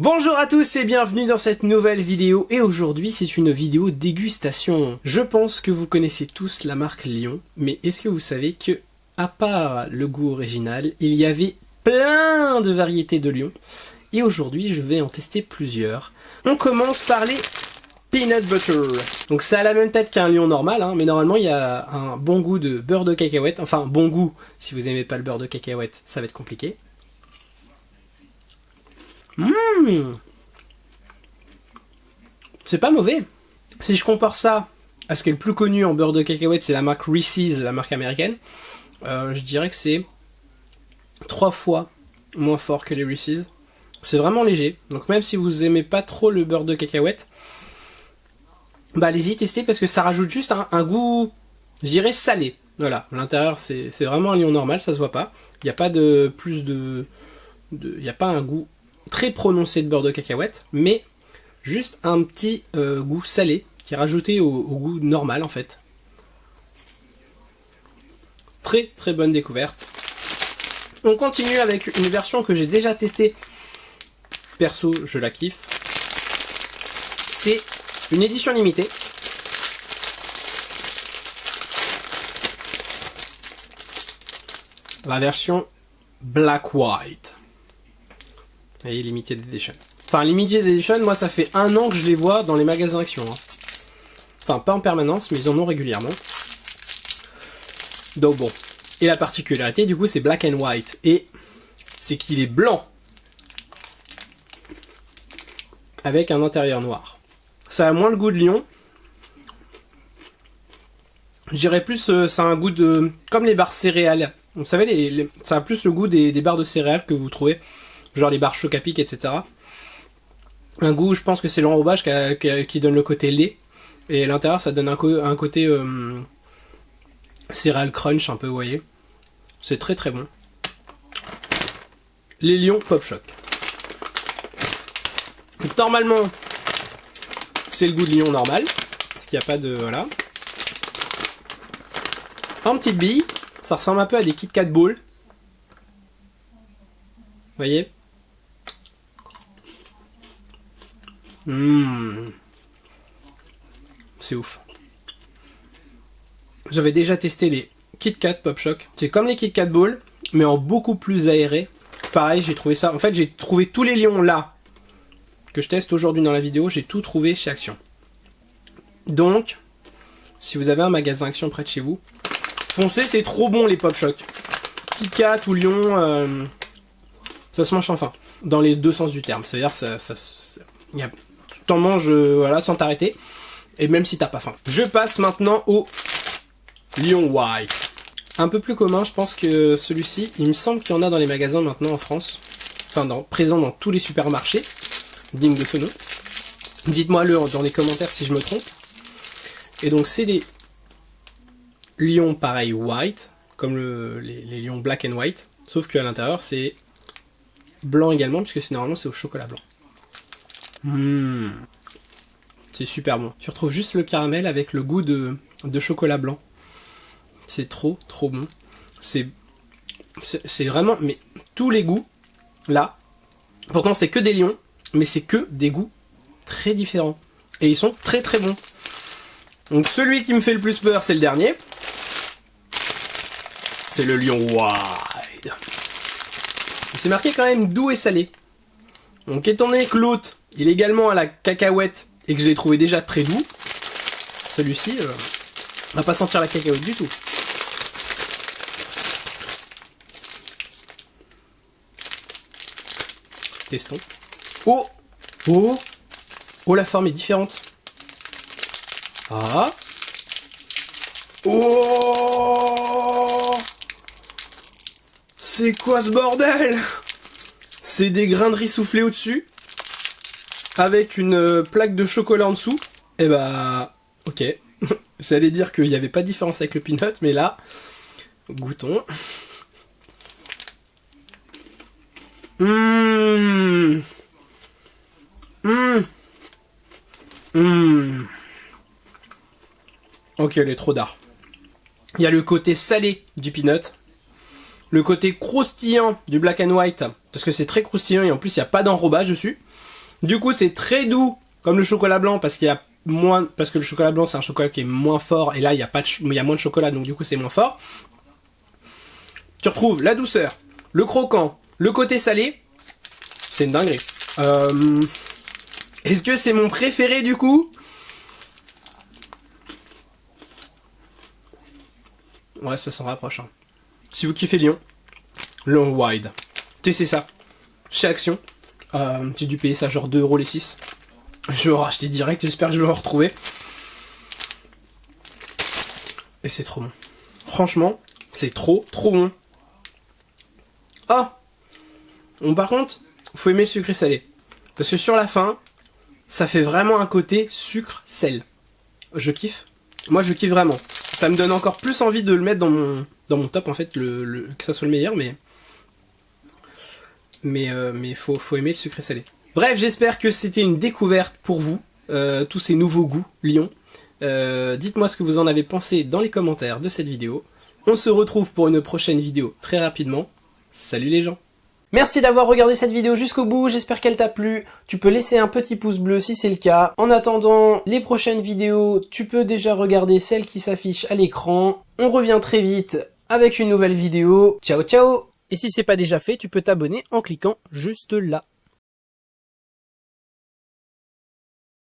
Bonjour à tous et bienvenue dans cette nouvelle vidéo, et aujourd'hui c'est une vidéo dégustation. Je pense que vous connaissez tous la marque Lion, mais est-ce que vous savez que, à part le goût original, il y avait plein de variétés de Lion, et aujourd'hui je vais en tester plusieurs. On commence par les Peanut Butter. Donc ça a la même tête qu'un Lion normal, mais normalement il y a un bon goût de beurre de cacahuète, enfin bon goût, si vous aimez pas le beurre de cacahuète ça va être compliqué. C'est pas mauvais. Si je compare ça à ce qui est le plus connu en beurre de cacahuète, c'est la marque Reese's, la marque américaine. Je dirais que c'est 3 fois moins fort que les Reese's. C'est vraiment léger. Donc même si vous aimez pas trop le beurre de cacahuète, bah allez-y tester parce que ça rajoute juste un goût, je dirais salé. Voilà, l'intérieur c'est vraiment un Lion normal, ça se voit pas. Il n'y a pas de plus de il n'y a pas un goût très prononcé de beurre de cacahuète, mais juste un petit goût salé qui est rajouté au goût normal en fait. Très très bonne découverte. On continue avec une version que j'ai déjà testée. Perso, je la kiffe. C'est une édition limitée. La version Black White. Et Limited Edition. Enfin, Limited Edition, moi ça fait 1 an que je les vois dans les magasins Action. Enfin, pas en permanence, mais ils en ont régulièrement. Donc bon. Et la particularité, du coup, c'est Black and White. Et c'est qu'il est blanc. Avec un intérieur noir. Ça a moins le goût de Lion. Je dirais plus, ça a un goût de... comme les barres céréales. Vous savez, ça a plus le goût des barres de céréales que vous trouvez. Genre les barres Choc-A-Pic, etc. Un goût, je pense que c'est l'enrobage qui donne le côté lait. Et à l'intérieur, ça donne un côté céréales crunch, un peu, vous voyez. C'est très très bon. Les Lion Pop Choc. Donc, normalement, c'est le goût de Lion normal. Parce qu'il n'y a pas de... voilà. En petite bille, ça ressemble un peu à des Kit Kat Balls. Vous voyez ? C'est ouf. J'avais déjà testé les Kit Kat Pop Choc. C'est comme les Kit Kat Balls, mais en beaucoup plus aéré. Pareil, j'ai trouvé ça... En fait, j'ai trouvé tous les Lions là, que je teste aujourd'hui dans la vidéo, j'ai tout trouvé chez Action. Donc, si vous avez un magasin Action près de chez vous, foncez, c'est trop bon les Pop Choc. Kit Kat ou Lion, ça se mange sans faim. Dans les deux sens du terme. C'est-à-dire, tu t'en manges voilà, sans t'arrêter. Et même si t'as pas faim. Je passe maintenant au Lion White. Un peu plus commun, je pense que celui-ci, il me semble qu'il y en a dans les magasins maintenant en France. Enfin, présent dans tous les supermarchés. Digne de ce nom. Dites-moi dans les commentaires si je me trompe. Et donc, c'est des Lion pareil white, comme les Lions black and white. Sauf qu'à l'intérieur, c'est blanc également, puisque normalement c'est au chocolat blanc. C'est super bon. Tu retrouves juste le caramel avec le goût de chocolat blanc. C'est trop trop bon. C'est vraiment, mais tous les goûts, là, pourtant c'est que des Lions, mais c'est que des goûts très différents. Et ils sont très très bons. Donc celui qui me fait le plus peur, c'est le dernier. C'est le Lion White. C'est marqué quand même doux et salé. Donc étant donné que l'autre, il est également à la cacahuète et que je l'ai trouvé déjà très doux, celui-ci, on va pas sentir la cacahuète du tout. Testons. Oh, la forme est différente. Ah. Oh, c'est quoi ce bordel? C'est des grains de riz soufflés au-dessus, avec une plaque de chocolat en dessous. Et bah, ok. J'allais dire qu'il n'y avait pas de différence avec le peanut, mais là, goûtons. Ok, elle est trop d'art. Il y a le côté salé du peanut, le côté croustillant du black and white, parce que c'est très croustillant et en plus il n'y a pas d'enrobage dessus. Du coup, c'est très doux, comme le chocolat blanc, parce qu'il y a moins, parce que le chocolat blanc, c'est un chocolat qui est moins fort, et là, il y a pas de, il y a moins de chocolat, donc du coup, c'est moins fort. Tu retrouves la douceur, le croquant, le côté salé. C'est une dinguerie. Est-ce que c'est mon préféré, du coup? Ouais, ça s'en rapproche. Hein. Si vous kiffez Lyon, Long Wide. Testez ça. Chez Action. J'ai dû payer ça genre 2€ les 6. Je vais racheter direct, j'espère que je vais le retrouver. Et c'est trop bon. Franchement, c'est trop bon. Ah bon, par contre, faut aimer le sucré salé. Parce que sur la fin, ça fait vraiment un côté sucre-sel. Je kiffe. Moi, je kiffe vraiment. Ça me donne encore plus envie de le mettre dans mon top, en fait, que ça soit le meilleur, mais faut aimer le sucré salé. Bref, j'espère que c'était une découverte pour vous, tous ces nouveaux goûts Lyon. Dites-moi ce que vous en avez pensé dans les commentaires de cette vidéo. On se retrouve pour une prochaine vidéo très rapidement. Salut les gens! Merci d'avoir regardé cette vidéo jusqu'au bout, j'espère qu'elle t'a plu. Tu peux laisser un petit pouce bleu si c'est le cas. En attendant les prochaines vidéos, tu peux déjà regarder celles qui s'affichent à l'écran. On revient très vite avec une nouvelle vidéo. Ciao ciao! Et si c'est pas déjà fait, tu peux t'abonner en cliquant juste là.